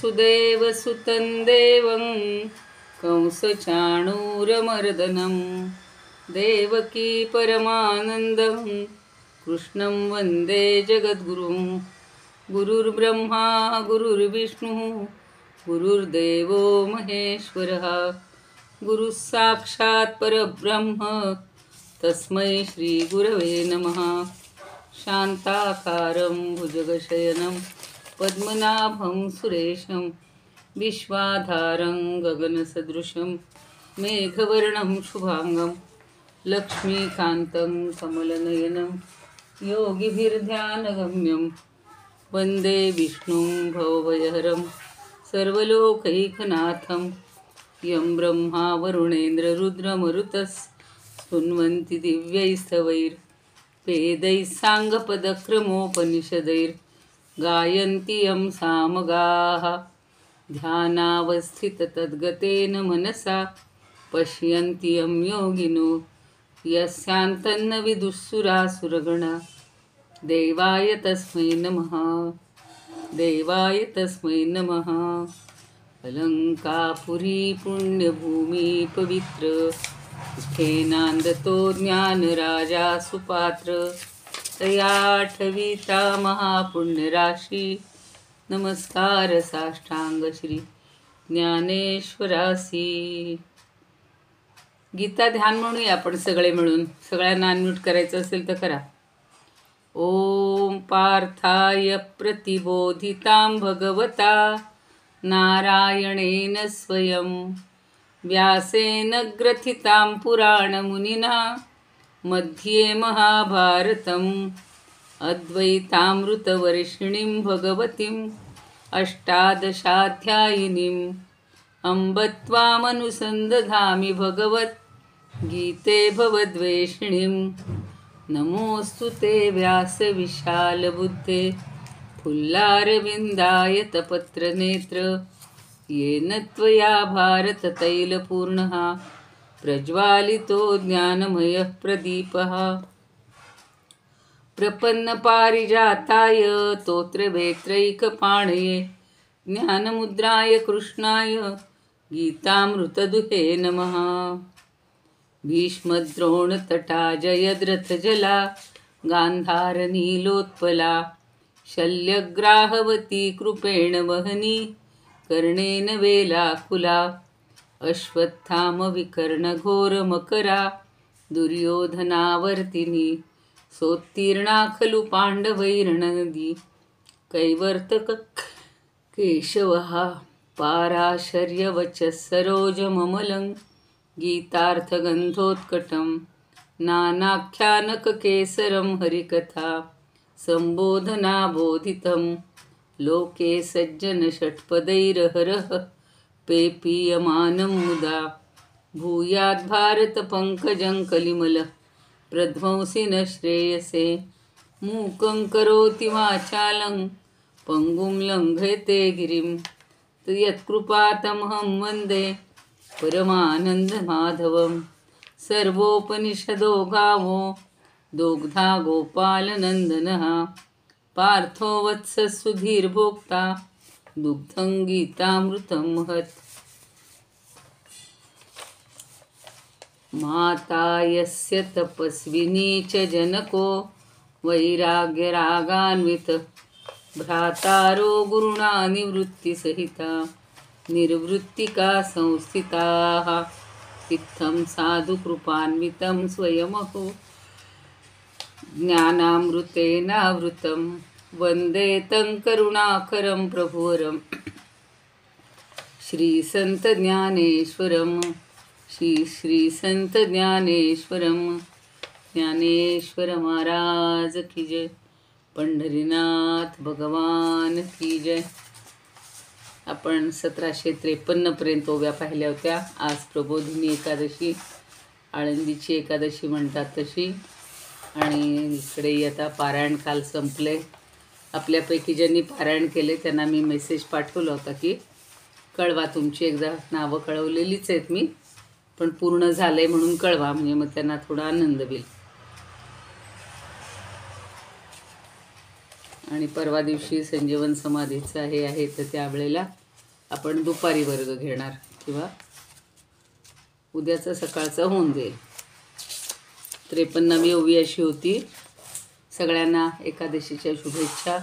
वसुदेवसुतं देवं कंसचाणूरमर्दनं देवकी परमानन्दं कृष्णं वन्दे जगद्गुरुं। गुरुर्ब्रह्मा गुरुर्विष्णुः गुरुर्देवो महेश्वरः गुरुः साक्षात् परब्रह्म तस्मै श्रीगुरवे नमः। शान्ताकारं भुजगशयनं पद्मनाभं सुरेशं विश्वाधारं गगनसदृशं मेघवर्णं शुभांगं लक्ष्मीकान्तं कमलनयनं योगिभिर्ध्यानगम्यं वन्दे विष्णुं भवभयहरं सर्वलोकैकनाथं। यं ब्रह्मा वरुणेन्द्ररुद्रमरुतस्तुन्वन्ति दिव्यैस्तवैर्वेदैः साङ्गपदक्रमोपनिषदैर्गायन्ति यं सामगाः। ध्यानावस्थिततद्गतेन मनसा पश्यन्ति यं योगिनो यस्यान्तन्न विदुःसुरासुरगणा। देवाय तस्मै नमः, देवाय तस्मै नमः। अलंकापुरी पुण्यभूमि पवित्र स्थेनांदतो ज्ञानराजा सुपात्र तयाठविता महापुण्यराशी। नमस्कार साष्टांग श्री ज्ञानेश्वरासी। गीता ध्यान म्हणूया आपण सगळे मिळून। सगळ्यांना अनम्यूट करायचं असेल तर करा। ओम पार्थाय प्रतिबोधितां भगवता नारायणेन स्वयं व्यासेन ग्रथितां पुराणमुनिना मध्ये महाभारतम् अद्वैतामृतवर्षिणीं भगवतीम् अष्टादशाध्यायिनीम् अम्ब त्वामनुसन्दधामि भगवद्गीते भवद्वेषिणीम्। नमोऽस्तु ते व्यासविशालबुद्धे फुल्लारविन्दायतपत्रनेत्र येन त्वया भारततैलपूर्णः प्रज्वालितो ज्ञानमयः प्रदीपः। प्रपन्नपारिजाताय तोत्रवेत्रैकपाणये ज्ञानमुद्राय कृष्णाय गीतामृतदुहे नमः। भीष्मद्रोणतटा जयद्रथजला गान्धारनीलोत्पला शल्यग्राहवती कृपेण वहनी कर्णेन वेलाकुला। अश्वत्थामविकर्णघोरमकरा दुर्योधनावर्तिनी सोत्तीर्णा खलु पाण्डवैर्नदी। कैवर्तक केशवः पाराशर्यवचः सरोजममलं गीतार्थगन्धोत्कटं नानाख्यानककेसरं हरिकथा संबोधनाबोधितं। लोके सज्जनषट्पदैर्हरः पेपीयमानं मुदा भूयाद्भारतपङ्कजं कलिमलः प्रध्वंसि न श्रेयसे। मूकं करोति वाचालं पङ्गुं लङ्घयते गिरिं यत्कृपातमहं वन्दे परमानन्दमाधवं। सर्वोपनिषदो गावो दोग्धा गोपालनन्दनः पार्थो वत्सः सुधीर्भोक्ता दुग्धं गीतामृतं महत्। माता यस्य तपस्विनी च जनको वैराग्यरागान्वितः भ्रातारो गुरुणा निवृत्तिसहिता निर्वृत्तिका संस्थिताः। इत्थं साधुकृपान्वितं स्वयमहो ज्ञानामृतेनावृतं वन्दे तं करुणाकरं प्रभुवरं। श्रीसन्तज्ञानेश्वरं श्रीसन्तज्ञानेश्वरं ज्ञानेश्वर महाराज की जय। पंढरीनाथ भगवान की जय। आपण 1753 पर्यंत ओव्या पाहिल्या होत्या। आज प्रबोधिनी एकादशी आळंदीची एकादशी म्हणतात तशी। आणि इकडे आता पारायण काल संपले। आपल्यापैकी ज्यांनी पारायण केले त्यांना मी मेसेज पाठवला होता की कळवा, तुमची एकदा नावं कळवलेलीच आहेत मी, पण पूर्ण झालंय म्हणून कळवा, म्हणजे मग त्यांना थोडा आनंद होईल। आणि परवा दिवशी संजीवन समाधीचं हे आहे तर त्यावेळेला आपण दुपारी वर्ग घेणार किंवा उद्याचं सकाळचं होऊन जाईल. 53वी ओवी अशी होती. सगळ्यांना एकादशीच्या शुभेच्छा.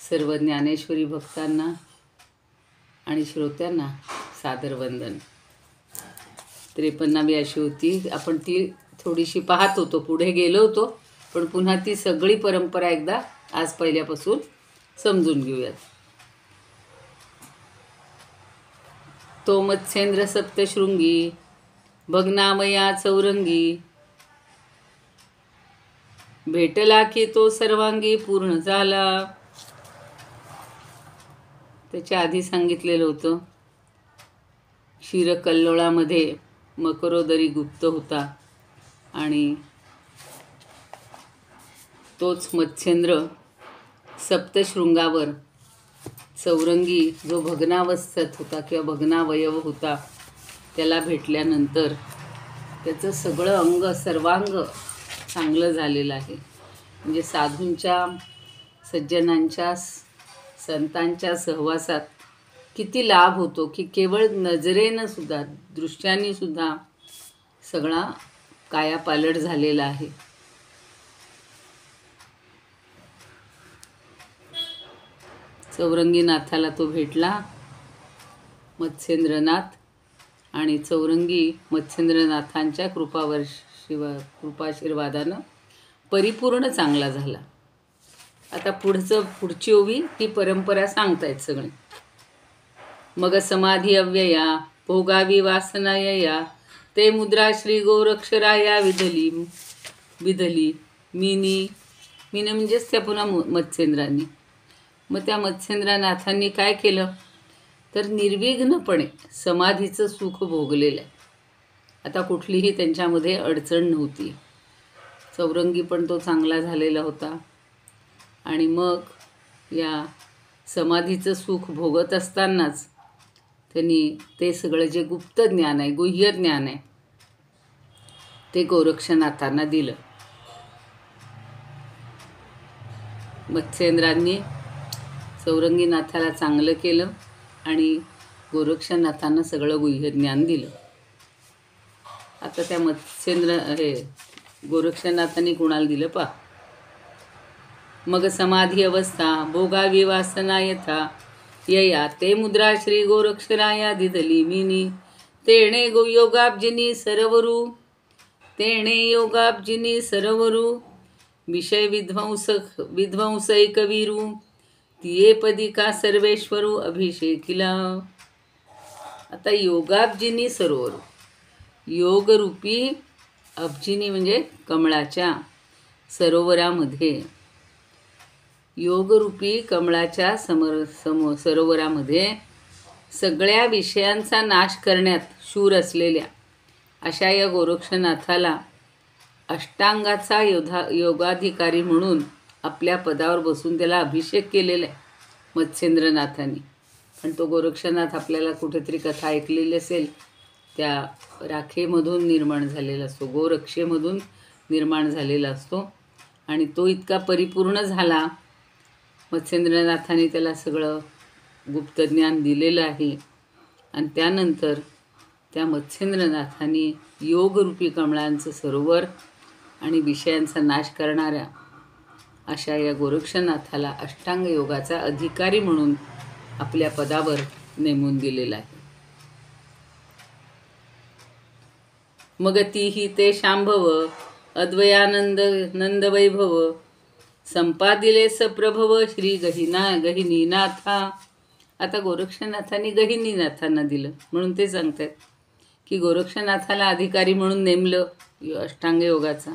सर्व ज्ञानेश्वरी भक्तांना आणि श्रोत्यांना सादर वंदन. 53वी अशी होती. आपण ती थोडीशी पाहत होतो, पुढे गेलो होतो, पण पुन्हा ती सगळी परंपरा एकदा आज पहिल्यापासून समजून घेऊयात. तो मत्स्येंद्र सप्तशृंगी भग्नामया चौरंगी, भेटला की तो सर्वांगी पूर्ण झाला. त्याच्या आधी सांगितलेलं होतं, क्षीरकल्लोळामध्ये मकरोदरी गुप्त होता आणि तोच मत्स्येंद्र सप्तशृंगावर चौरंगी जो भग्नावस्थेत होता किंवा भग्नावयव होता, त्याला भेटल्यानंतर त्याचं सगळं अंग सर्वांग चांगलं झालेलं आहे. म्हणजे साधूंच्या, सज्जनांच्या, संतांच्या सहवासात किती लाभ होतो की केवळ नजरेनं सुद्धा, दृश्याने सुद्धा सगळा कायापालट झालेला आहे. चौरंगीनाथाला तो भेटला, मत्स्येंद्रनाथ, आणि चौरंगी मत्स्येंद्रनाथांच्या कृपाशीर्वादानं परिपूर्ण चांगला झाला. आता पुढची ओवी ही परंपरा सांगतायत सगळे. मग समाधी अव्यया भोगावी वासनायया, ते मुद्रा श्री गोरक्षराया विधली मीनी म्हणजेच त्या पुन्हा मत्स्येंद्रांनी. मग त्या मत्स्येंद्रनाथांनी काय केलं तर निर्विघ्नपणे समाधीचं सुख भोगलेलं आहे. आता कुठलीही त्यांच्यामध्ये अडचण नव्हती. चौरंगी पण तो चांगला झालेला होता. आणि मग या समाधीचं सुख भोगत असतानाच त्यांनी ते सगळं जे गुप्त ज्ञान आहे, गुह्य ज्ञान आहे, ते गोरक्षनाथांना दिलं. मत्स्येंद्रांनी चौरंगीनाथाला चांगलं केलं आणि गोरक्षनाथांना सगळं गुह्य ज्ञान दिलं. आता त्या गोरक्षनाथांनी कुणाला दिलं पा. मग समाधी अवस्था भोगावी वासना यथा यया, ते मुद्रा श्री गोरक्षराया दिधली मीनी, तेणे योगाब्जिनी सरवरू विषय विध्वंसैक वीरू, तिये पदिका सर्वेश्वरू अभिषेकिला. आता योगाब्जिनी सरोवर, योगरूपी अब्जिनी म्हणजे कमळाच्या सरोवरामध्ये, योगरूपी कमळाच्या सरोवरामध्ये सगळ्या विषयांचा नाश करण्यात शूर असलेल्या अशा या गोरक्षनाथाला अष्टांगाचा योगाधिकारी म्हणून आपल्या पदावर बसून त्याला अभिषेक केलेला आहे मत्स्येंद्रनाथांनी. पण तो गोरक्षनाथ आपल्याला कुठेतरी कथा ऐकलेली असेल, त्या राखेमधून निर्माण झालेला असतो, गोरक्षेमधून निर्माण झालेला असतो. आणि तो इतका परिपूर्ण झाला, मत्स्येंद्रनाथांनी त्याला सगळं गुप्तज्ञान दिलेलं आहे. आणि त्यानंतर त्या मत्स्येंद्रनाथांनी योगरूपी कमळांचं सरोवर आणि विषयांचा नाश करणाऱ्या अशा या गोरक्षनाथाला अष्टांग योगाचा अधिकारी म्हणून आपल्या पदावर नेमून दिलेला आहे. मग तीही ते शांभव अद्वयानंद नंदवैभव, संपादिले सप्रभव श्री गहिनीनाथा. आता गोरक्षनाथांनी गहिनीनाथांना दिलं म्हणून ते सांगतात की गोरक्षनाथाला अधिकारी म्हणून नेमलं अष्टांग योगाचा.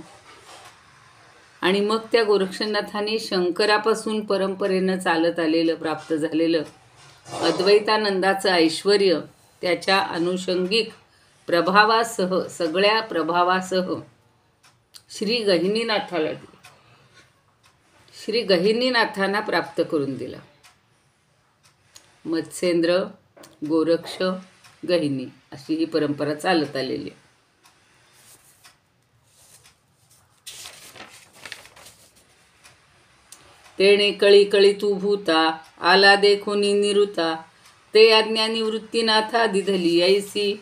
आणि मग त्या गोरक्षनाथांनी शंकरापासून परंपरेनं चालत आलेलं, प्राप्त झालेलं अद्वैतानंदाचं ऐश्वर्य त्याच्या अनुषंगिक प्रभावासह, सगळ्या प्रभावासह श्री गहिनीनाथाला दिलं, श्री गहिनीनाथांना प्राप्त करून दिला. मत्स्येंद्र, गोरक्ष, गहिनी अशी ही परंपरा चालत आलेली आहे. तेणे कळी कळी तू भूता, आला देखोनी निरुता, ते आज्ञा निवृत्तीनाथा दिधली ऐसी.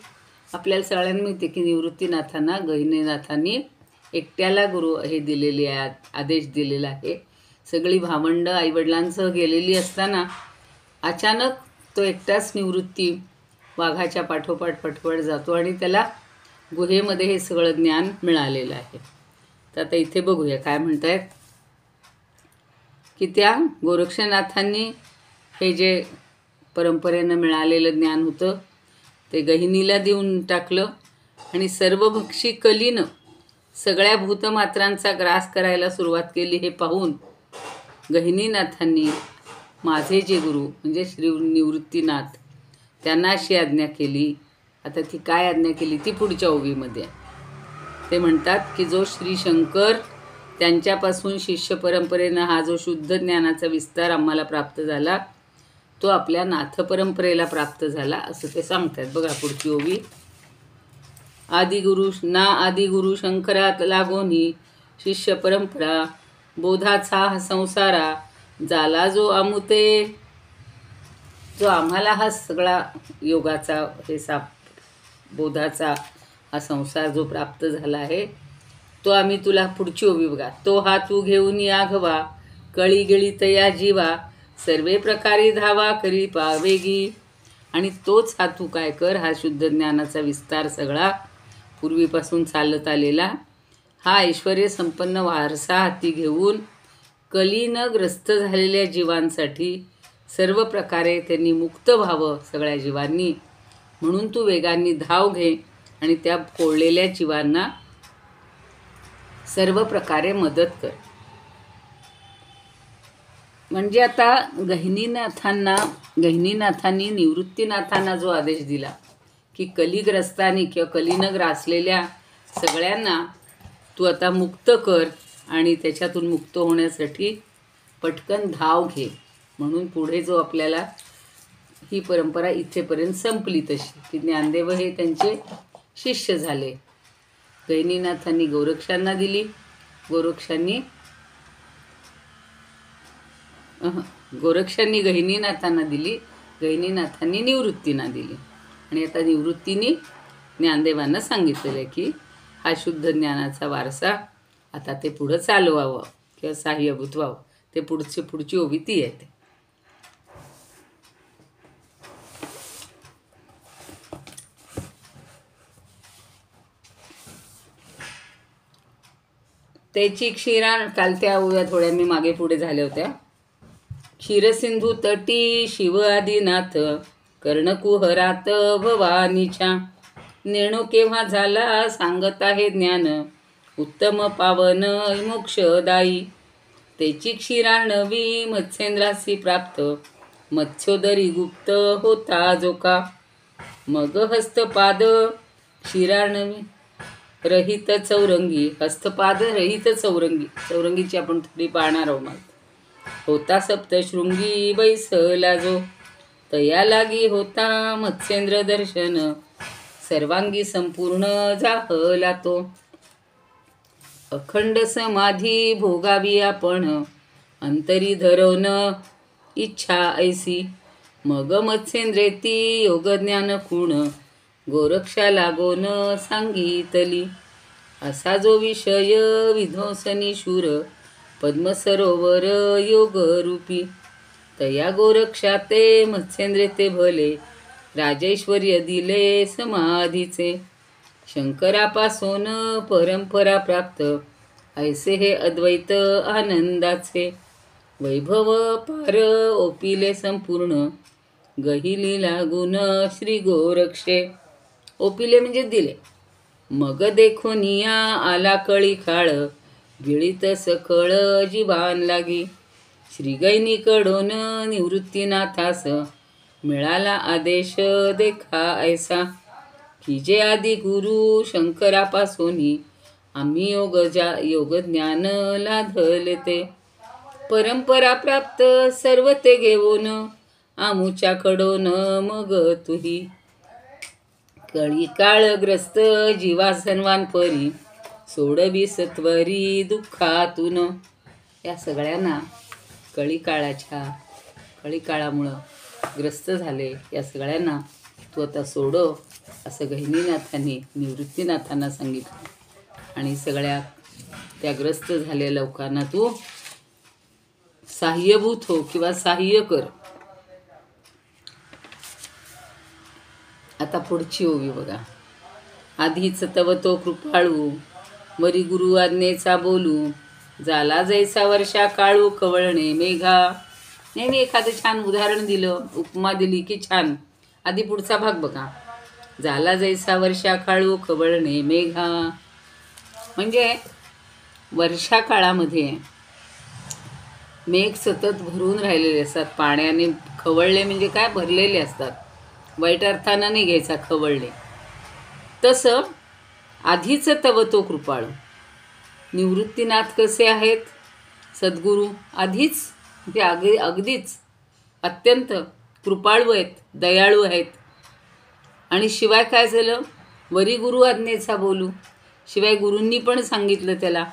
आपल्याला सगळ्यांना माहिती आहे की निवृत्तीनाथांना गहिनीनाथांनी एकट्याला गुरु हे दिलेले आहे, आदेश दिलेला आहे. सगळी भावंड आईवडिलांसह गेलेली असताना अचानक तो एकटाच निवृत्ती वाघाच्या पाठोपाठ जातो आणि त्याला गुहेमध्ये हे सगळं ज्ञान मिळालेलं आहे. तर आता इथे बघूया काय म्हणतायत की त्या गोरक्षनाथांनी हे जे परंपरेनं मिळालेलं ज्ञान होतं ते गहिनीला देऊन टाकलं आणि सर्वभक्षी कलीनं सगळ्या भूतमात्रांचा ग्रास करायला सुरुवात केली. हे पाहून गहिनीनाथांनी माझे जे गुरु म्हणजे श्री निवृत्तीनाथ त्यांना अशी आज्ञा केली. आता ती काय आज्ञा केली ती पुढच्या ओवीमध्ये. ते म्हणतात की जो श्री शंकर त्यांच्यापासून शिष्य परंपरेनं हा जो शुद्ध ज्ञानाचा विस्तार आम्हाला प्राप्त झाला तो आपल्या नाथ परंपरेला प्राप्त झाला असं ते सांगतात. बघा पुढची ओवी. आदिगुरु शंकरात लागोनी शिष्य परंपरा बोधाचा हा संसारा झाला जो अमुते. जो आम्हाला हा सगळा योगाचा हे बोधाचा हा संसार जो प्राप्त झाला आहे तो आम्ही तुला पुढची ओवी बघा. तो हा तू घेऊन आघवा कळी गिळी तया जीवा सर्वे प्रकारे धावा करी पावेगी. आणि तोच हा तू काय कर, हा शुद्ध ज्ञानाचा विस्तार सगळा पूर्वीपासून चालत आलेला हा ऐश्वर्य संपन्न वारसा हाती घेऊन कलीनं ग्रस्त झालेल्या जीवांसाठी सर्व प्रकारे त्यांनी मुक्त व्हावं सगळ्या जीवांनी, म्हणून तू वेगाने धाव घे आणि त्या कोळलेल्या जीवांना सर्व प्रकारे मदत कर. म्हणजे आता गहिनीनाथांनी निवृत्तीनाथांना जो आदेश दिला की कलिग्रस्तांनी किंवा कलीनं ग्रासलेल्या सगळ्यांना तू आता मुक्त कर आणि त्याच्यातून मुक्त होण्यासाठी पटकन धाव घे. म्हणून पुढे जो आपल्याला ही परंपरा इथेपर्यंत संपली तशी की ज्ञानदेव हे त्यांचे शिष्य झाले. गहिनीनाथांनी गोरक्षांना दिली, गोरक्षांनी गहिनीनाथांना दिली, गहिनीनाथांनी निवृत्तींना दिली. आणि आता निवृत्तीने ज्ञानदेवांना सांगितलेलं आहे की हा शुद्ध ज्ञानाचा वारसा आता ते पुढं चालवावं किंवा साह्यभूत व्हावं. ते पुढची ओवी ती येते. त्याची काल त्या ओव्या थोड्या मी मागे पुढे झाल्या होत्या. क्षीरसिंधू तटी शिव आदिनाथ कर्णकुहरात भवानीच्या नेणू केव्हा झाला सांगत आहे ज्ञान उत्तम पावन मोक्षदायी. त्याची क्षीरार्णवी मत्स्येंद्रासी प्राप्त मत्स्योदरी गुप्त होता जोका. मग हस्तपाद क्षीरार्णवी रहित चौरंगी, हस्तपाद रहित चौरंगीची आपण थोडी पाहणार आहोत. होता सप्तशृंगी बैसला जो तया लागी होता मत्स्येंद्र दर्शन सर्वांगी संपूर्ण जाहला तो. अखंड समाधी भोगावी आपण अंतरी धरवण इच्छा ऐसी. मग मत्स्येंद्रेती योगज्ञान खूण गोरक्षा लागोन सांगितली. असा जो विषय विध्वंसनी शूर पद्मसरोवर योगरूपी. तया गोरक्षाते मत्स्येंद्रे ते भले राजैश्वर्य दिले समाधीचे. शंकरापासून परंपरा प्राप्त ऐसे हे अद्वैत आनंदाचे. वैभव पार ओपिले संपूर्ण गहिली लागून श्री गोरक्षे. ओपिले म्हणजे दिले. मग देखोनिया आला कळी काळ गिळीत सकळ जीवान लागी. श्रीगैनीकडून निवृत्तीनाथास मिळाला आदेश देखा ऐसा. की जे आदि गुरु शंकरापासून आम्ही योगज्ञान लाधले ते. परंपरा प्राप्त सर्व ते घेऊन आमुच्याकडून मग तुही. कळी काळग्रस्त जीवा सर्वान परी सोडवी सत्वरी दुःखातून. या सगळ्यांना कळीकाळामुळं ग्रस्त झाले या सगळ्यांना तू आता सोडव असं गहिनीनाथांनी निवृत्तीनाथांना सांगितलं आणि सगळ्या त्या ग्रस्त झालेल्या लोकांना तू सहाय्यभूत हो किंवा सहाय्य कर. आता पुढची ओवी बघा. आधीच तव तो कृपाळू वरी गुरु आज्ञेचा बोलू झाला जैसा वर्षा काळू कवळणे मेघा. नाही एखादं छान उदाहरण दिलं, उपमा दिली की छान. आधी पुढचा भाग बघा. झाला जैसा वर्षा काळू कवळणे मेघा. म्हणजे वर्षा काळामध्ये मेघ सतत भरून राहिलेले असतात पाण्याने. खवळले म्हणजे काय, भरलेले असतात. वाईट अर्थानं नाही घ्यायचा खवळले. तसं आधीच तव तो कृपाळू. निवृत्तीनाथ कसे आहेत? सद्गुरू आधीच म्हणजे अगदीच अत्यंत कृपाळू आहेत, दयाळू आहेत. आणि शिवाय काय झालं? वरी गुरु आज्ञेचा बोलू. शिवाय गुरूंनी पण सांगितलं त्याला,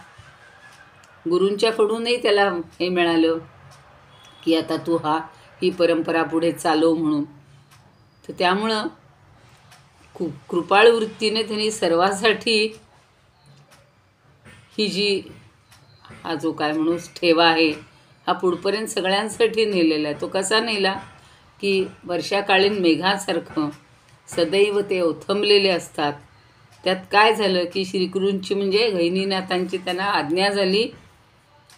गुरूंच्याकडूनही त्याला हे मिळालं की आता तू ही परंपरा पुढे चालव म्हणून. तर त्यामुळं कृपाळ वृत्तीने त्यांनी सर्वांसाठी ही जी हा जो काय म्हणू ठेवा आहे हा पुढपर्यंत सगळ्यांसाठी नेलेला आहे. तो कसा नेला की वर्षाकालीन मेघासारखं सदैव ते ओथंबलेले असतात. त्यात काय झालं की श्रीगुरूंची म्हणजे गहिनीनाथांची त्यांना आज्ञा झाली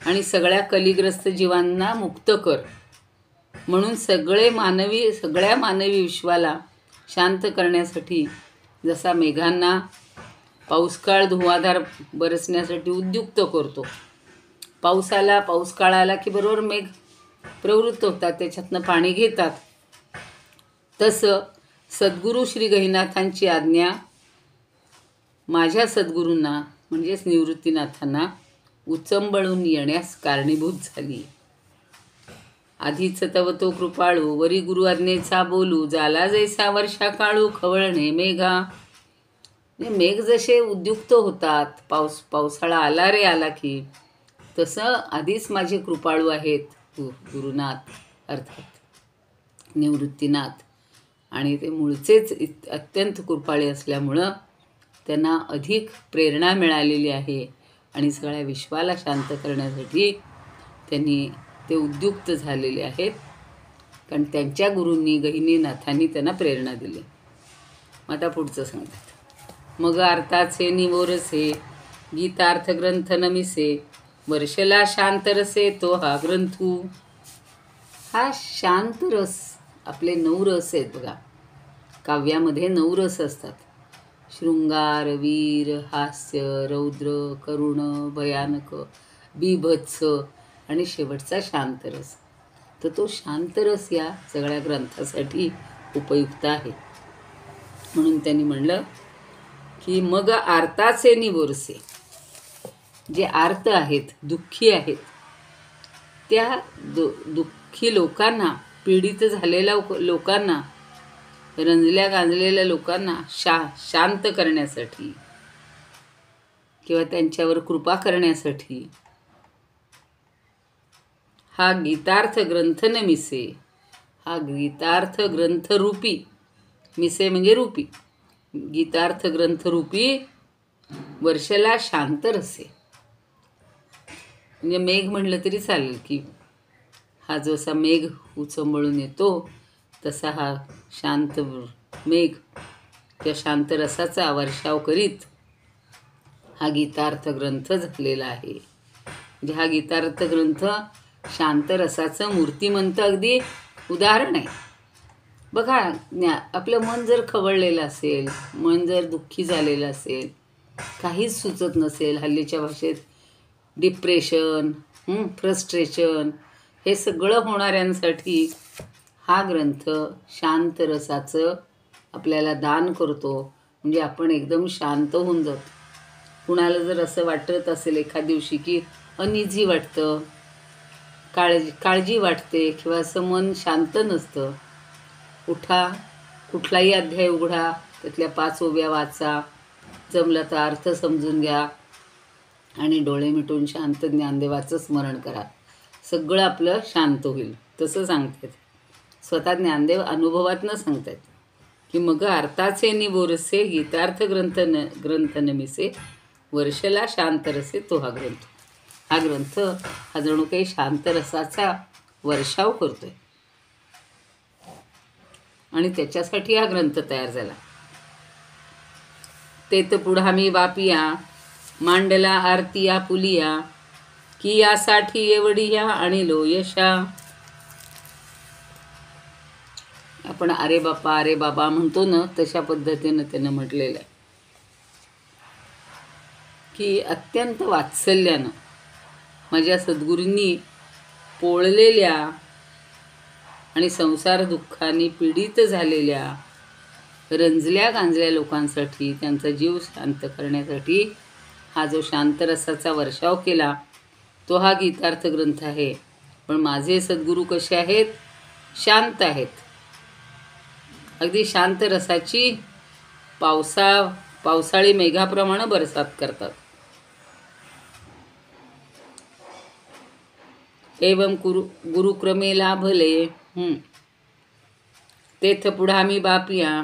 आणि सगळ्या कलिग्रस्त जीवांना मुक्त कर म्हणून सगळ्या मानवी विश्वाला शांत करण्यासाठी जसा मेघांना पाऊसकाळ धुवाधार बरसण्यासाठी उद्युक्त करतो. पाऊसकाळ आला की बरोबर मेघ प्रवृत्त होतात, त्याच्यातनं पाणी घेतात. तसं सद्गुरू श्री गहिनीनाथांची आज्ञा माझ्या सद्गुरूंना म्हणजेच निवृत्तीनाथांना उचंबळून येण्यास कारणीभूत झाली. आधीच तव तो कृपाळू वरी गुरु आज्ञेचा बोलू झाला जैसा वर्षा काळू खवळणे मेघा. मेघ जसे उद्युक्त होतात, पावसाळा आला रे आला की, तसं आधीच माझे कृपाळू आहेत गुरुनाथ अर्थात निवृत्तीनाथ. आणि ते मूळचेच अत्यंत कृपाळे असल्यामुळं त्यांना अधिक प्रेरणा मिळालेली आहे आणि सगळ्या विश्वाला शांत करण्यासाठी त्यांनी ते उद्युक्त झालेले आहेत. कारण त्यांच्या गुरूंनी गहिनीनाथांनी त्यांना प्रेरणा दिली. आता पुढचं सांगतात. मग अर्थाचे निवोरसे गीतार्थ ग्रंथ नमिसे वर्षला शांतरसे तो हा ग्रंथू. हा शांत रस, आपले 9 रस आहेत बघा. काव्यामध्ये 9 रस असतात. शृंगार, वीर, हास्य, रौद्र, करुण, भयानक, बीभत्स आणि शेवटचा शांतरस. तर तो शांतरस या सगळ्या ग्रंथासाठी उपयुक्त आहे. म्हणून त्यांनी म्हणलं की मग आर्ताचे निवोरसे. जे आर्त आहेत, दुःखी आहेत, त्या दुःखी लोकांना, पीडित झालेल्या लोकांना, रंजल्या गांजलेल्या लोकांना शांत करण्यासाठी किंवा त्यांच्यावर कृपा करण्यासाठी हा गीतार्थ ग्रंथ न मिसे. हा गीतार्थ ग्रंथ रूपी, मिसे म्हणजे रूपी, गीतार्थ ग्रंथ रूपी वर्षाला शांत रसे. म्हणजे मेघ म्हणलं तरी चालेल की हा जसा मेघ उचंबळून येतो तसा हा शांत मेघ त्या शांत रसाचा वर्षाव करीत हा गीतार्थ ग्रंथ झालेला आहे. म्हणजे हा गीतार्थ ग्रंथ शांत रसाचं मूर्तिमंत अगदी उदाहरण आहे. बघा, आपलं मन जर खवळलेलं असेल, मन जर दुःखी झालेलं असेल, काहीच सुचत नसेल, हल्लीच्या भाषेत डिप्रेशन, फ्रस्ट्रेशन, हे सगळं होणाऱ्यांसाठी हा ग्रंथ शांत रसाचं आपल्याला दान करतो. म्हणजे आपण एकदम शांत होऊन जातो. कुणाला जर असं वाटत असेल एखाद दिवशी की अनइझी वाटतं, काळजी वाटते किंवा असं मन शांत नसतं, उठा, कुठलाही अध्याय उघडा, त्यातल्या 5 ओव्या वाचा, जमलं तर अर्थ समजून घ्या आणि डोळे मिटून शांत ज्ञानदेवाचं स्मरण करा. सगळं आपलं शांत होईल. तसं सांगतात. स्वतः ज्ञानदेव अनुभवातनं सांगतायत की मग अर्थाचे निबोरसे गीतार्थ ग्रंथ नमिसे वर्षला शांतरसे तो हा ग्रंथ. हा ग्रंथ हा जणू काही शांतरसाचा वर्षाव करतोय आणि त्याच्यासाठी हा ग्रंथ तयार झाला. ते तर पुढा मी बापिया मांडला आरतिया पुलिया की यासाठी एवढिया आणि लो यशा. आपण अरे बापा अरे बाबा म्हणतो ना, तशा पद्धतीनं त्यानं म्हटलेलं आहे की अत्यंत वात्सल्यानं माझ्या सद्गुरूंनी पोळलेल्या आणि संसार दुःखाने पीडित झालेल्या रंजल्या गांजल्या लोकांसाठी त्यांचा जीव शांत करण्यासाठी हा जो शांतरसाचा वर्षाव केला तो हा गीतार्थ ग्रंथ आहे. पण माझे सद्गुरू कसे आहेत? शांत आहेत. अगदी शांत रसाची पावसाळी मेघाप्रमाणे बरसात करतात. एवं गुरुक्रमे लाभले तेथ पुढा मी बापिया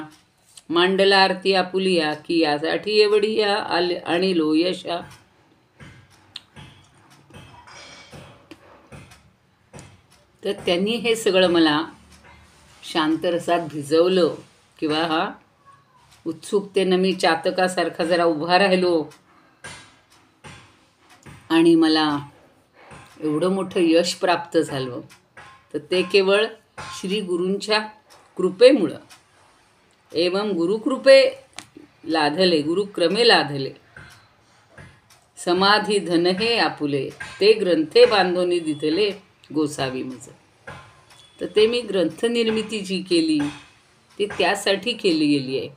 मांडला आरती आपुलिया की यासाठी एवढिया आणि लो यशा. तर त्यांनी हे सगळं मला शांतरसात भिजवलं किंवा हा उत्सुकतेनं मी चातकासारखा जरा उभा राहिलो आणि मला एवढं मोठं यश प्राप्त झालं. तर ते केवळ श्री गुरूंच्या कृपेमुळं. एवं गुरुकृपे लाधले गुरुक्रमे लाधले समाधी धन हे आपुले ते ग्रंथे बांधोनी दिधले गोसावी मज. तर ते मी ग्रंथ निर्मिती जी केली ती त्यासाठी केली गेली आहे.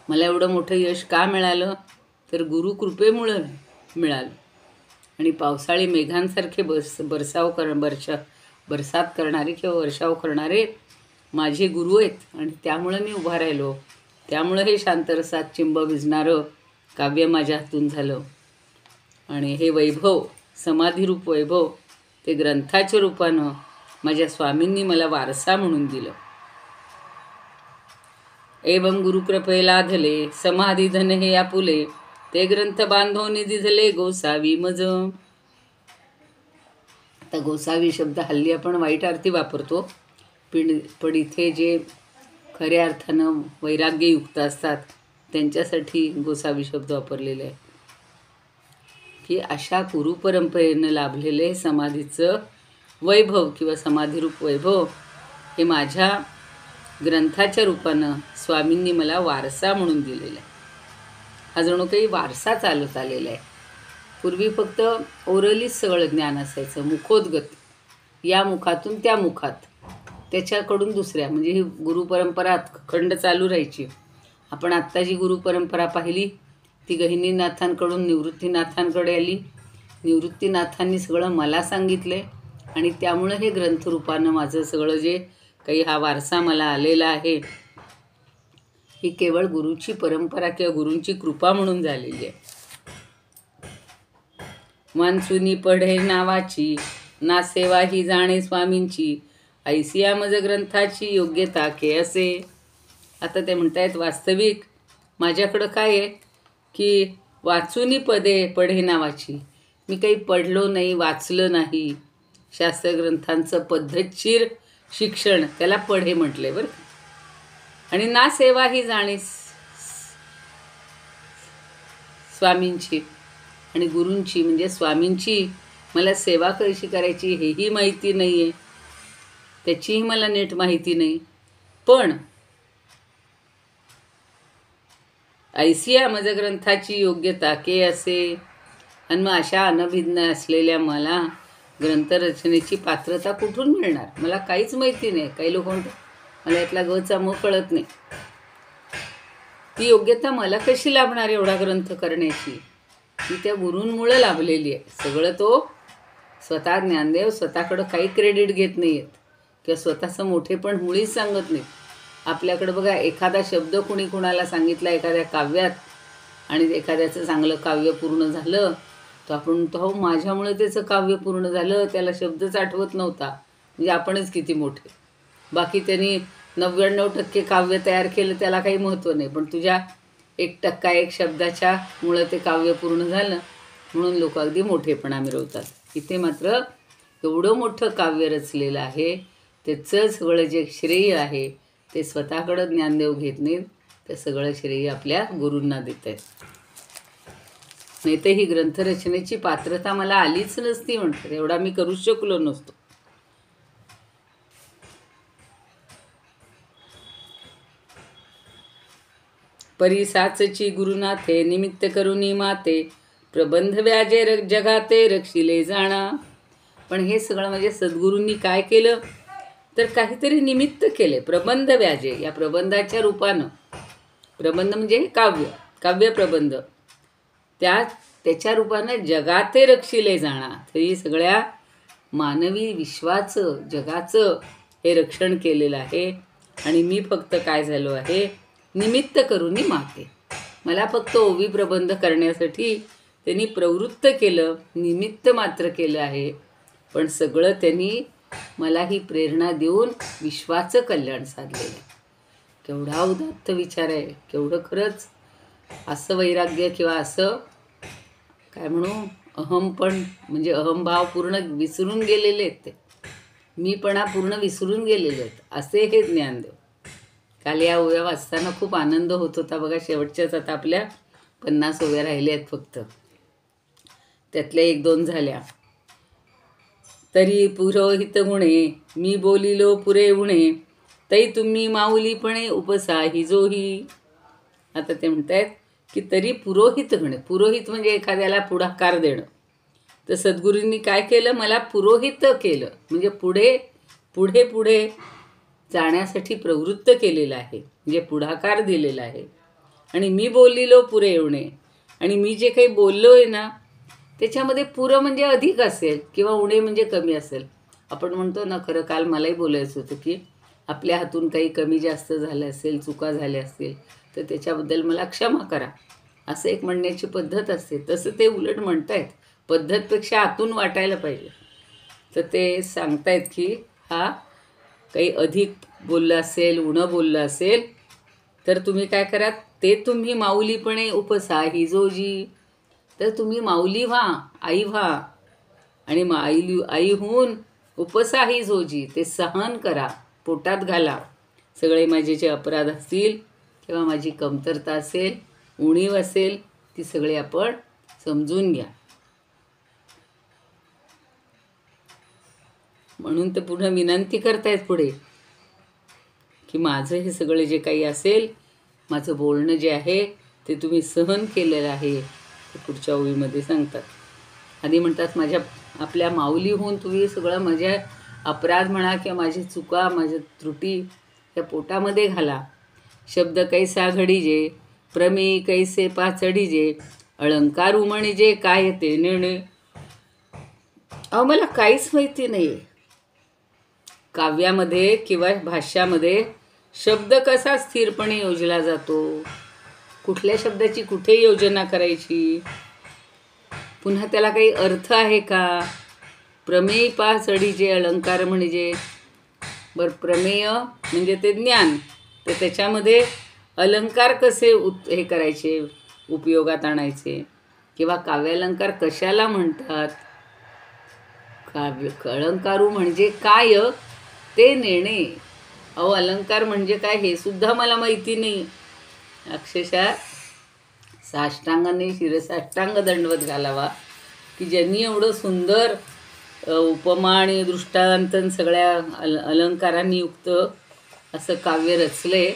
मला एवढं मोठं यश का मिळालं? तर गुरुकृपेमुळं मिळालं. आणि पावसाळी मेघांसारखे बरसात करणारे किंवा वर्षाव करणारे माझे गुरु आहेत आणि त्यामुळं मी उभा राहिलो. त्यामुळं हे शांतरसात चिंब भिजणारं काव्य माझ्या हातून झालं. आणि हे वैभव समाधीरूप वैभव ते ग्रंथाच्या रूपानं माझ्या स्वामींनी मला वारसा म्हणून दिलं. एवं गुरुकृपे लाधले समाधी धन हे आपुले ते ग्रंथ बांधोनी दिधले गोसावी मज. आता गोसावी शब्द हल्ली आपण वाईट अर्थी वापरतो, पण इथे जे खऱ्या अर्थानं वैराग्ययुक्त असतात त्यांच्यासाठी गोसावी शब्द वापरलेले आहे. की अशा गुरुपरंपरेनं लाभलेले समाधीचं वैभव किंवा समाधीरूप वैभव हे माझ्या ग्रंथाच्या रूपानं स्वामींनी मला वारसा म्हणून दिलेला आहे. हा जणू काही वारसा चालत आलेला आहे. पूर्वी फक्त ओरलीच सगळं ज्ञान असायचं, मुखोद्गत, या मुखातून त्या मुखात, त्याच्याकडून दुसऱ्या, म्हणजे ही गुरुपरंपरा खंड चालू राहायची. आपण आत्ता जी गुरुपरंपरा पाहिली ती गहिनीनाथांकडून निवृत्तीनाथांकडे आली. निवृत्तीनाथांनी सगळं मला सांगितलं आहे आणि त्यामुळं हे ग्रंथरूपानं माझं सगळं जे काही हा वारसा मला आलेला आहे ही केवळ गुरुची परंपरा किंवा गुरूंची कृपा म्हणून झालेली आहे. मान्सूनी पढे नावाची ना सेवा ही जाणे स्वामींची ऐसिया मज ग्रंथाची योग्यता के असे. आता ते म्हणतायत वास्तविक माझ्याकडं काय आहे की वाचूनी पढे नावाची, मी काही पढलो नाही, वाचलं नाही. शास्त्रग्रंथांचं पद्धतशीर शिक्षण त्याला पढे म्हटले बरं. आणि ना सेवा ही जाणे स्वामींची आणि गुरूंची म्हणजे स्वामींची मला सेवा कशी करायची हेही माहिती नाही आहे, त्याचीही मला नीट माहिती नाही. पण ऐसिया मज ग्रंथाची योग्यता के असे. आणि मग अशा अनभिज्ञ असलेल्या मला ग्रंथरचनेची पात्रता कुठून मिळणार? मला काहीच माहिती नाही. काही लोक म्हणतात मला यातला गचा मग कळत नाही. ती योग्यता मला कशी लाभणार एवढा ग्रंथ करण्याची? ती त्या गुरूंमुळं लाभलेली आहे. सगळं तो स्वतः ज्ञानदेव स्वतःकडं काही क्रेडिट घेत नाही आहेत किंवा स्वतःचं मोठेपण मुळीच सांगत नाही. आपल्याकडं बघा एखादा शब्द कुणी कुणाला सांगितला एखाद्या काव्यात आणि एखाद्याचं चांगलं काव्य पूर्ण झालं तर आपण म्हणतो हो माझ्यामुळे त्याचं काव्य पूर्ण झालं, त्याला शब्दच आठवत नव्हता, म्हणजे आपणच किती मोठे. बाकी त्यांनी 99% काव्य तयार केलं त्याला काही महत्त्व नाही, पण तुझ्या 1% एक शब्दाच्या मुळं ते काव्य पूर्ण झालं म्हणून लोक अगदी मोठेपणा मिरवतात. इथे मात्र एवढं मोठं काव्य रचलेलं आहे, त्याचं सगळं जे श्रेय आहे ते स्वतःकडं ज्ञानदेव घेत नाहीत, ते सगळं श्रेय आपल्या गुरूंना देत आहेत. नाही तर ही ग्रंथरचनेची पात्रता मला आलीच नसती म्हणतात, एवढा मी करूच शकलो नसतो. परिसाचची गुरुनाथे निमित्त करुणी माते, प्रबंध व्याजे जगाते रक्षिले जाणा. पण हे सगळं म्हणजे सद्गुरूंनी काय केलं तर काहीतरी निमित्त केले. प्रबंध व्याजे, या प्रबंधाच्या रूपानं, प्रबंध म्हणजे काव्य, काव्य प्रबंध, त्याच्या रूपानं जगाते रक्षिले जाणा. तरी सगळ्या मानवी विश्वाचं, जगाचं हे रक्षण केलेलं आहे. आणि मी फक्त काय झालो आहे, निमित्त करुणी माते. मला फक्त ओवी प्रबंध करण्यासाठी त्यांनी प्रवृत्त केलं, निमित्त मात्र केलं आहे. पण सगळं त्यांनी मला ही प्रेरणा देऊन विश्वाचं कल्याण साधलेलं आहे. केवढा उदात्त विचार आहे, केवढं खरंच असं वैराग्य किंवा असं काय म्हणू अहमपण म्हणजे अहमभाव पूर्ण विसरून गेलेले आहेत, ते मीपणा पूर्ण विसरून गेलेले आहेत, असे हे ज्ञानदेव. काल या ओव्या वाचताना खूप आनंद होत होता बघा. शेवटच्याच आता आपल्या 50 ओव्या राहिल्या आहेत फक्त, त्यातल्या 1-2 झाल्या. तरी पुरोहित गुणे मी बोलिलो पुरे उणे, तै तुम्ही माऊलीपणे उपसा ही जोही. आता ते म्हणतायत की तरी पुरोहित गणे, पुरोहित म्हणजे एखाद्याला पुढाकार देणं. तर सद्गुरूंनी काय केलं, मला पुरोहित केलं म्हणजे पुढे पुढे जाण्यासाठी प्रवृत्त केलेलं आहे, म्हणजे पुढाकार दिलेला आहे. आणि मी बोलिलो पुरे येणे, आणि मी जे काही बोललो आहे ना त्याच्यामध्ये पुरं म्हणजे अधिक असेल किंवा उणे म्हणजे कमी असेल. आपण म्हणतो ना, खरं काल मलाही बोलायचं होतं की आपल्या हातून काही कमी जास्त झालं असेल, चुका झाल्या असतील तर त्याच्याबद्दल मला क्षमा करा, असं एक म्हणण्याची पद्धत असते. तसं ते उलट म्हणतायत, पद्धतपेक्षा आतून वाटायला पाहिजे. तर ते सांगतायत की हा काही अधिक बोललं असेल, उणं बोललं असेल तर तुम्ही काय करा, ते तुम्ही माऊलीपणे उपसा ही जोजी. तर तुम्ही माऊली व्हा, आई व्हा, आणि आई होऊन उपसा ही जोजी, ते सहन करा, पोटात घाला. सगळे माझे जे अपराध असतील किंवा माझी कमतरता असेल, उणीव असेल, ती सगळे आपण समजून घ्या. म्हणून ते पुन्हा विनंती करतायत पुढे की माझं हे सगळं जे काही असेल, माझं बोलणं जे आहे ते तुम्ही सहन केलेलं आहे, ते पुढच्या ओळीमध्ये सांगतात. आधी म्हणतात आपल्या माऊली होऊन तुम्ही सगळं माझ्या अपराध म्हणा किंवा माझी चुका, माझ्या त्रुटी त्या पोटामध्ये घाला. शब्द कैसा घडीजे, प्रमेय कैसे पाचडीजे, अलंकार उमणीजे काय ते निर्णय. अहो मला काहीच माहिती नाही काव्यामध्ये किंवा भाष्यामध्ये शब्द कसा स्थिरपणे योजला जातो, कुठल्या शब्दाची कुठे योजना करायची, पुन्हा त्याला काही अर्थ आहे का. प्रमेय पाचडीजे, अलंकार म्हणजे बरं, प्रमेय म्हणजे ते ज्ञान, तर त्याच्यामध्ये अलंकार कसे हे करायचे, उपयोगात आणायचे, किंवा काव्यालंकार कशाला म्हणतात. अलंकारू म्हणजे काय ते नेणे. अहो अलंकार म्हणजे काय हे सुद्धा मला माहिती नाही. अक्षरशः साष्टांगाने शिरसाष्टांग दंडवत घालावा की ज्यांनी एवढं सुंदर उपमा आणि दृष्टांतन सगळ्या अलंकारांनी युक्त असं काव्य रचले.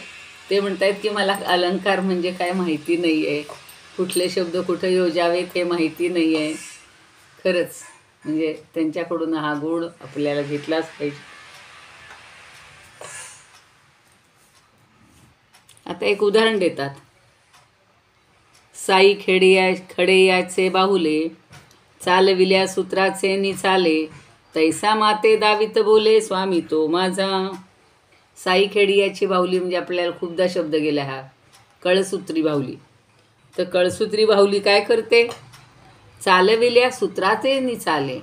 ते म्हणतायत की मला अलंकार म्हणजे काय माहिती नाही आहे, कुठले शब्द कुठे योजावेत हे माहिती नाही आहे. खरंच म्हणजे त्यांच्याकडून हा गुण आपल्याला घेतलाच पाहिजे. आता एक उदाहरण देतात. साई खडेयाचे बाहुले, चालविल्या सूत्राचे निचाले, तैसा माते दावित बोले स्वामी तो माझा. साई खेडियाची बाहुली म्हणजे आपल्याला खूपदा शब्द गेला हा कळसूत्री बाहुली. तर कळसूत्री बाहुली काय करते, चालविल्या सूत्राचे निचाले.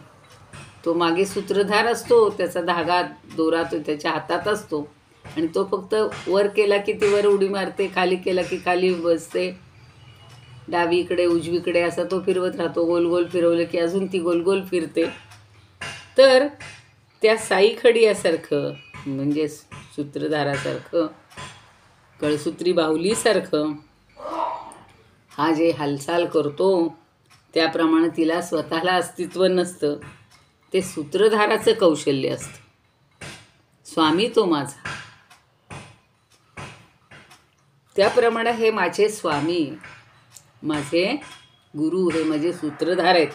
तो मागे सूत्रधार असतो, त्याचा धागा दोरा तो त्याच्या हातात असतो आणि तो फक्त वर केला की ती वर उडी मारते, खाली केला की खाली बसते, डावीकडे उजवीकडे असा तो फिरवत राहतो. गोल गोल फिरवलं की अजून ती गोल गोल फिरते. तर त्या साई खडियासारखं म्हणजे सूत्रधारासारखं, कळसूत्री बाहुलीसारखं हा जे हालचाल करतो त्याप्रमाणे तिला स्वतःला अस्तित्व नसतं. ते सूत्रधाराचं कौशल्य असतं. स्वामी तो माझा. त्याप्रमाणे हे माझे स्वामी, माझे गुरु, हे माझे सूत्रधार आहेत,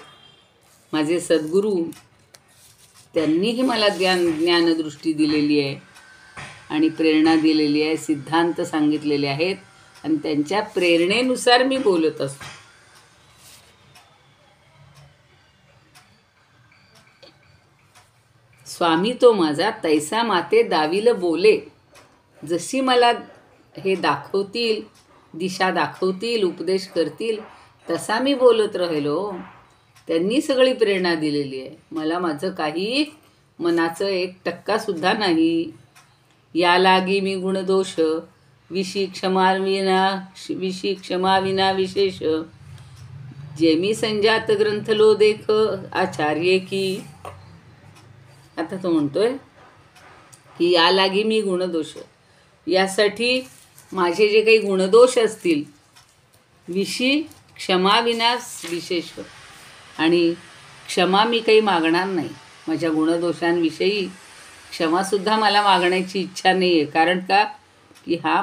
माझे सद्गुरू. त्यांनीही मला ज्ञानदृष्टी दिलेली आहे आणि प्रेरणा दिलेली आहे, सिद्धांत सांगितलेले आहेत आणि त्यांच्या प्रेरणेनुसार मी बोलत असतो. स्वामी तो माझा तैसा माते दाविल बोले. जशी मला हे दाखवतील, दिशा दाखवतील, उपदेश करतील तसा मी बोलत राहिलो. त्यांनी सगळी प्रेरणा दिलेली आहे. मला माझं काही मनाचं 1% नाही. या लागी मी गुणदोष विशी क्षमा विना विशेष. जे मी संजात ग्रंथलो देख आचार्य की. आता तो म्हणतोय की या लागी मी गुणदोष, यासाठी माझे जे काही गुणदोष असतील, विशी क्षमा विना विशेष, आणि क्षमा मी काही मागणार नाही. माझ्या गुणदोषांविषयी क्षमासुद्धा मला मागण्याची इच्छा नाही आहे. कारण का की हा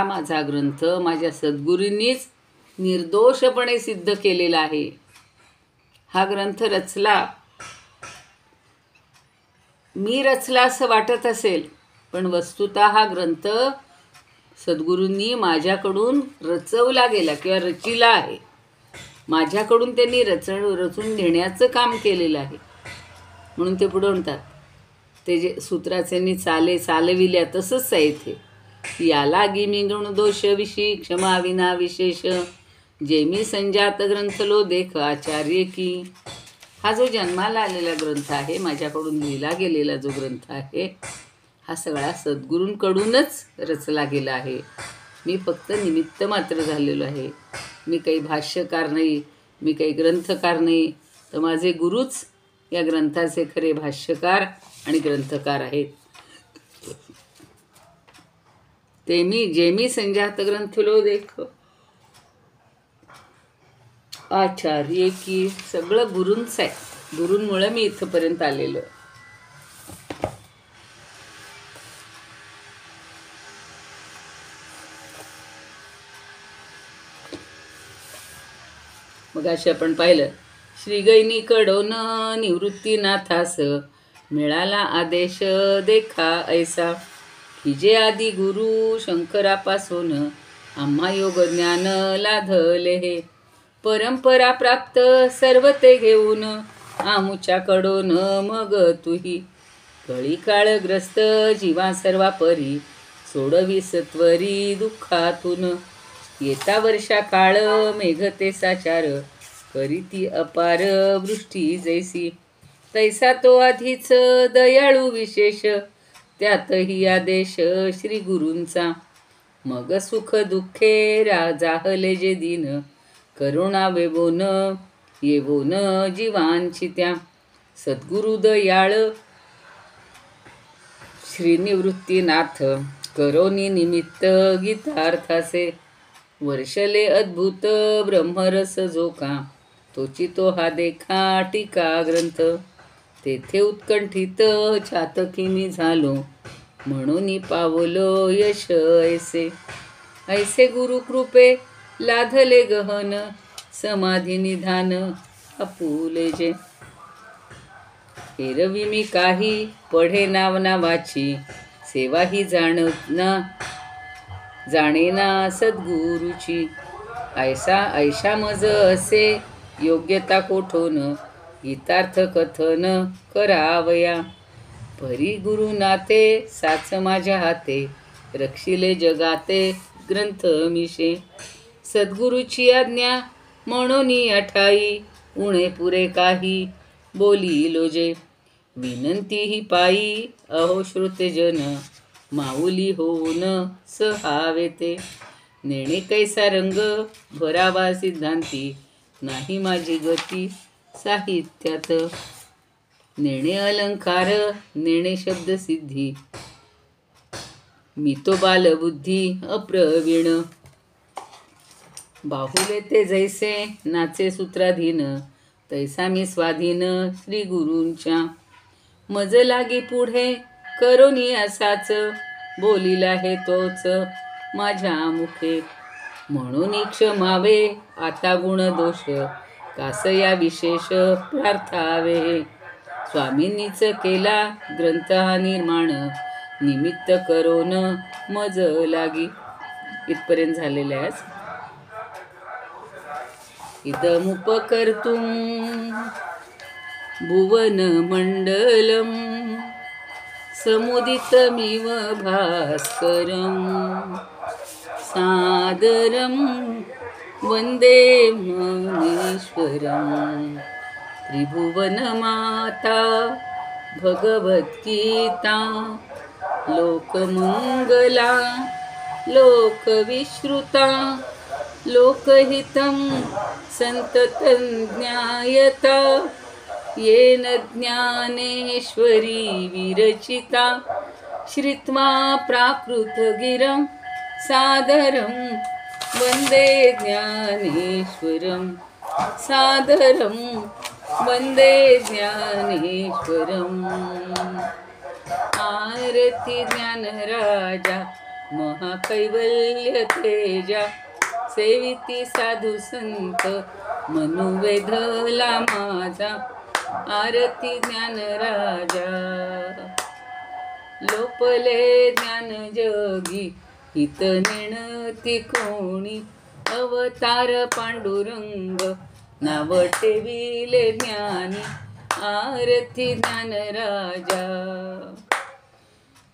माझा ग्रंथ माझ्या सद्गुरूंनीच निर्दोषपणे सिद्ध केलेला आहे. हा ग्रंथ मी रचला असं वाटत असेल, पण वस्तुतः हा ग्रंथ सद्गुरूंनी माझ्याकडून रचवला गेला किंवा रचिला आहे. माझ्याकडून त्यांनी रचून घेण्याचं काम केलेलं आहे. म्हणून ते पुढं म्हणतात, ते जे सूत्राचे चालविल्या तसंच आहे इथे. याला गी मी गुणदोष विशी क्षमा विना विशेष. जे मी संजात ग्रंथलो देख आचार्य की. हा जो जन्माला आलेला ग्रंथ आहे, माझ्याकडून लिहिला गेलेला जो ग्रंथ आहे, हा सगळा सद्गुरूंकडूनच रचला गेला आहे. मी फक्त निमित्त मात्र झालेलो आहे. मी काही भाष्यकार नाही, मी काही ग्रंथकार नाही. तर माझे गुरुच या ग्रंथाचे खरे भाष्यकार आणि ग्रंथकार आहेत. जे मी संजात ग्रंथलो देख आचार्य की. सगळं गुरूंच आहे. गुरूंमुळे मी इथपर्यंत आलेलो. मग असे आपण पाहिलं, श्रीगैनीकडून निवृत्तीनाथास मिळाला आदेश देखा ऐसा. की जे आदि गुरु शंकरापासून आम्हा योग ज्ञान लाधले हे. परंपरा प्राप्त सर्व ते घेऊन आमुच्याकडून मग तुही. कळी काळग्रस्त जीवा सर्वा परी सोडवी सत्वरी दुःखातून. येता वर्षा काळ मेघते साचार करीती अपार वृष्टी जैसी. तैसा तो आधीच दयाळू विशेष त्यातही आदेश श्री गुरूंचा. मग सुख दुःखे जाहले जे दिन करुणा येवोन जीवांची त्या. सद्गुरु दयाळ श्रीनिवृत्तीनाथ करोनी निमित्त गीतार्थासे. वर्षले अद्भुत ब्रह्मरस जोका तोची तो हा देखा टीका ग्रंथ. तेथे उत्कंठित चातकी मी झालो म्हणून पावलो यश ऐसे. ऐसे गुरुकृपे लाधले गहन समाधी निधान आपुले जे. एरवी मी काही पढे नावाची सेवा ही जाणेना सद्गुरूची. ऐशा मज असे योग्यता कोठोन गीतार्थ कथन करावया. परी गुरुनाथे साच माझ्या हाते रक्षिले जगाते ग्रंथ मिशे. सद्गुरूची आज्ञा म्हणून अठाई उणे पुरे काही बोलिलो जे. विनंती ही पायी अहो श्रोतेजन, माऊली होऊन सहावे ते. नेणे कैसा रंग भरावा सिद्धांती, नाही माझी गती साहित्यात. नेणे अलंकार नेणे शब्दसिद्धी, मी तो बालबुद्धी अप्रवीण. बाहुले ते जैसे नाचे सूत्राधीन, तैसा मी स्वाधीन श्री गुरूंच्या. मज लागी पुढे करोनी असाच, बोलिला हे तोच माझ्या मुखे. म्हणून क्षमावे आता गुण दोष, कास या विशेष प्रार्थावे. स्वामींनीच केला ग्रंथ हा निर्माण, निमित्त करोन मज लागी. इथपर्यंत झालेले आहे. इदमुपकर्तुं भुवन मंडलम, समुदितमिव भास्करं. सादरं वंदे मौनीश्वरं. त्रिभुवनमाता भगवद्गीता, लोकमंगला लोकविश्रुता. लोकहितं संततं ज्ञायता, येन ज्ञानेश्वरी विरचिता. श्रुत्वा प्राकृतगिरं सादरं वन्दे ज्ञानेश्वरं. सादरं वन्दे ज्ञानेश्वरम्. आरती ज्ञानराजा महाकैवल्य तेजा, सेविती साधू संत मनुवेधला माझा. आरती ज्ञानराजा लोपले ज्ञान जगी, हित नेणती कोणी. अवतार पांडुरंग नाव ठेविले ज्ञानी. आरती ज्ञानराजा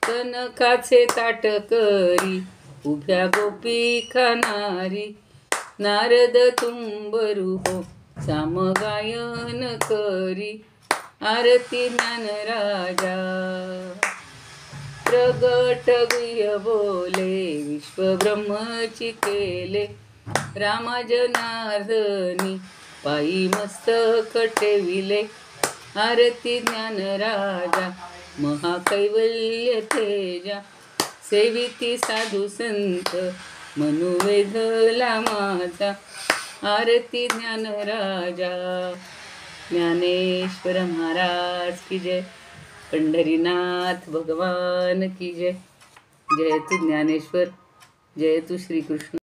कनकाचे ताट करी, उभ्या गोपी खानारी. नारद तुंबरू हो सामगायन करी. आरती ज्ञानराजा प्रगट गुह्य बोले, विश्वब्रह्मची केले. रामा जनार्दनी पायी मस्तक ठेविले. आरती ज्ञानराजा महाकैवल्य तेजा, सेविती साधू संत मनुवेधला माझा. आरती ज्ञानराजा. ज्ञानेश्वर महाराज की जय. पंढरीनाथ भगवान की जय. जय तू ज्ञानेश्वर, जय तू श्रीकृष्ण.